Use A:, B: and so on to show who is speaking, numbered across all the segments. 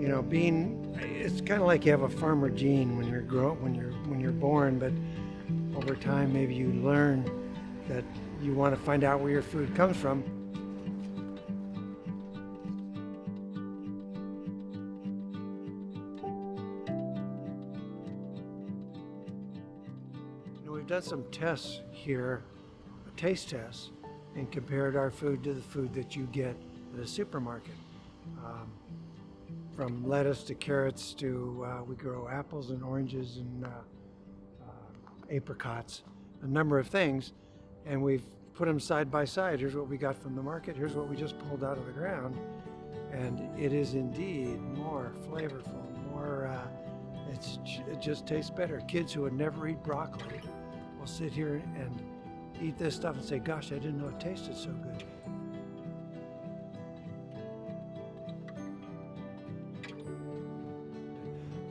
A: It's kind of like you have a farmer gene when you're born, but over time maybe you learn that you want to find out where your food comes from. We've done some tests here, taste tests, and compared our food to the food that you get at a supermarket. From lettuce to carrots to, we grow apples and oranges and apricots, a number of things, and we've put them side by side. Here's what we got from the market, here's what we just pulled out of the ground, and it is indeed more flavorful, it just tastes better. Kids who would never eat broccoli will sit here and eat this stuff and say, gosh, I didn't know it tasted so good.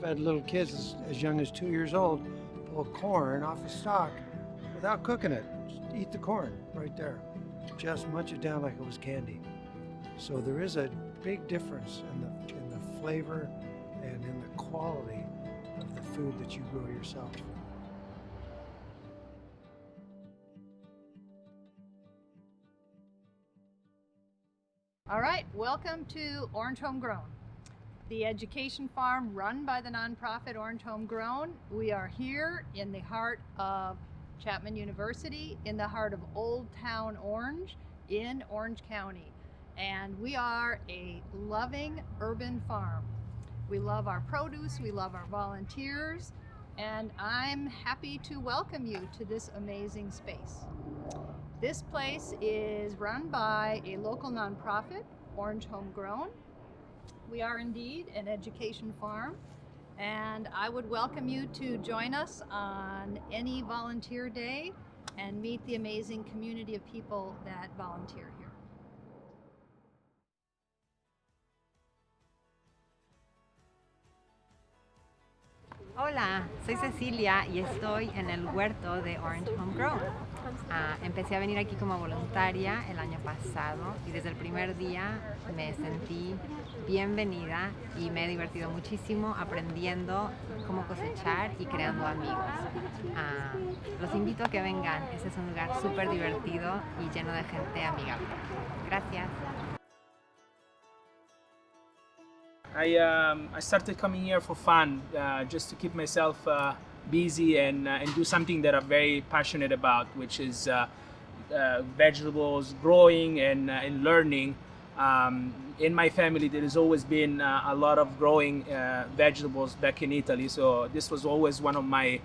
A: I've had little kids as young as 2 years old pull corn off a stalk without cooking it. Just eat the corn right there. Just munch it down like it was candy. So there is a big difference in the flavor and in the quality of the food that you grow yourself.
B: All right, welcome to Orange Homegrown, the education farm run by the nonprofit Orange Homegrown. We are here in the heart of Chapman University, in the heart of Old Towne Orange in Orange County. And we are a loving urban farm. We love our produce, we love our volunteers, and I'm happy to welcome you to this amazing space. This place is run by a local nonprofit, Orange Homegrown. We are indeed an education farm, and I would welcome you to join us on any volunteer day and meet the amazing community of people that volunteer here.
C: Hola, soy Cecilia y estoy en el huerto de Orange Homegrown. Empecé a venir aquí como voluntaria el año pasado y desde el primer día me sentí bienvenida y me he divertido muchísimo aprendiendo cómo cosechar y creando amigos. Los invito a que vengan, este es un lugar súper divertido y lleno de gente amigable. Gracias.
D: I started coming here for fun, just to keep myself busy and do something that I'm very passionate about, which is vegetables, growing and learning. In my family, there has always been a lot of growing vegetables back in Italy, so this was always one of my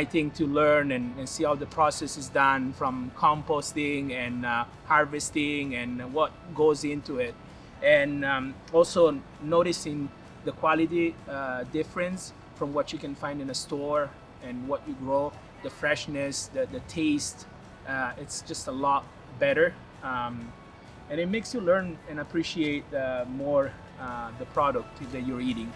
D: thing to learn and see how the process is done, from composting and harvesting and what goes into it. And also noticing the quality difference from what you can find in a store and what you grow, the freshness, the taste, it's just a lot better. And it makes you learn and appreciate more the product that you're eating.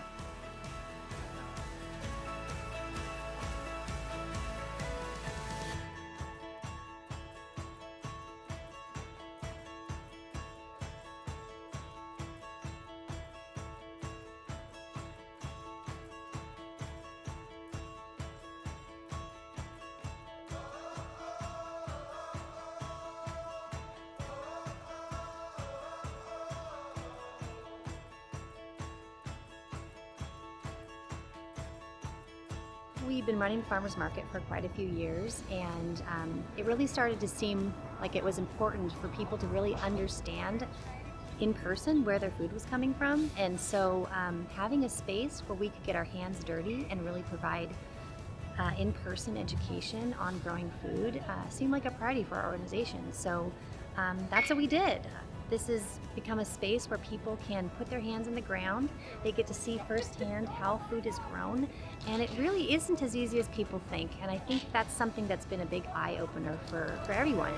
E: We've been running the farmers market for quite a few years, and it really started to seem like it was important for people to really understand in person where their food was coming from. And so having a space where we could get our hands dirty and really provide in-person education on growing food seemed like a priority for our organization. So that's what we did. This has become a space where people can put their hands in the ground. They get to see firsthand how food is grown, and it really isn't as easy as people think. And I think that's something that's been a big eye-opener for everyone.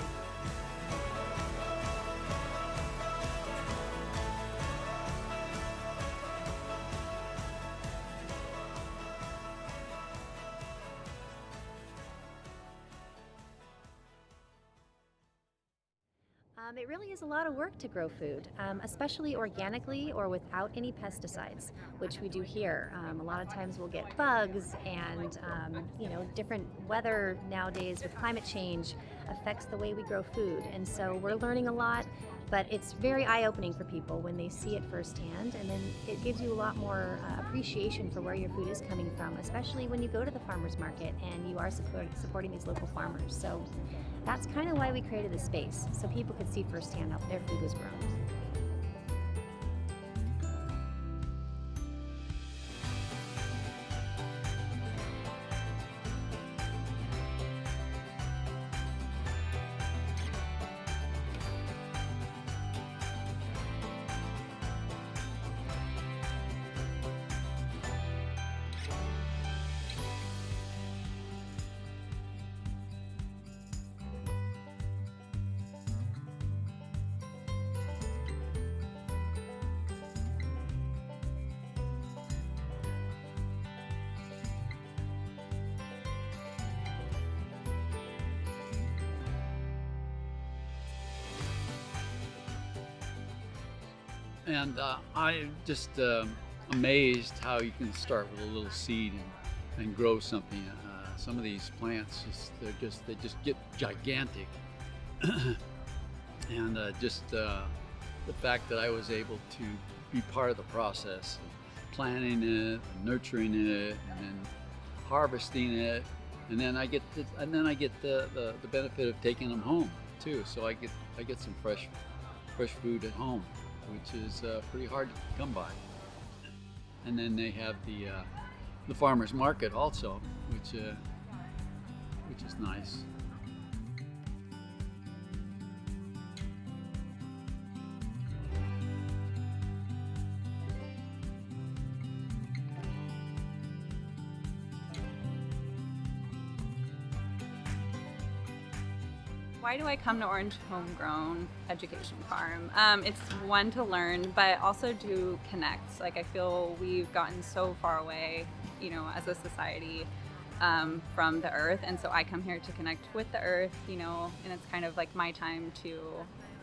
E: It really is a lot of work to grow food, especially organically or without any pesticides, which we do here. A lot of times we'll get bugs and, different weather nowadays with climate change affects the way we grow food. And so we're learning a lot, but it's very eye-opening for people when they see it firsthand, and then it gives you a lot more appreciation for where your food is coming from, especially when you go to the farmer's market and you are supporting these local farmers. So that's kind of why we created this space, so people could see firsthand how their food was grown.
F: And I'm just amazed how you can start with a little seed and grow something. Some of these plants, they just get gigantic. And the fact that I was able to be part of the process, of planting it, nurturing it, and then harvesting it, and then I get the benefit of taking them home too. So I get some fresh food at home, which is pretty hard to come by. And then they have the farmers market also, which is nice.
G: Why do I come to Orange Homegrown Education Farm? It's one, to learn, but also to connect. Like, I feel we've gotten so far away, as a society, from the earth, and so I come here to connect with the earth, and it's kind of like my time to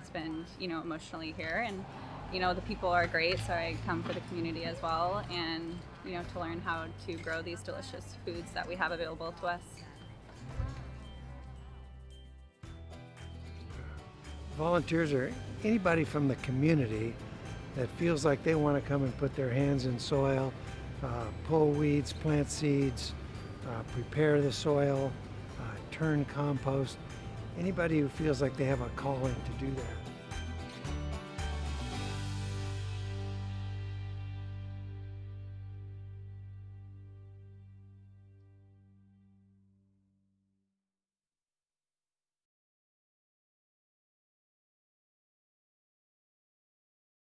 G: spend, emotionally here. And, the people are great, so I come for the community as well, and, to learn how to grow these delicious foods that we have available to us.
A: Volunteers are anybody from the community that feels like they want to come and put their hands in soil, pull weeds, plant seeds, prepare the soil, turn compost. Anybody who feels like they have a calling to do that.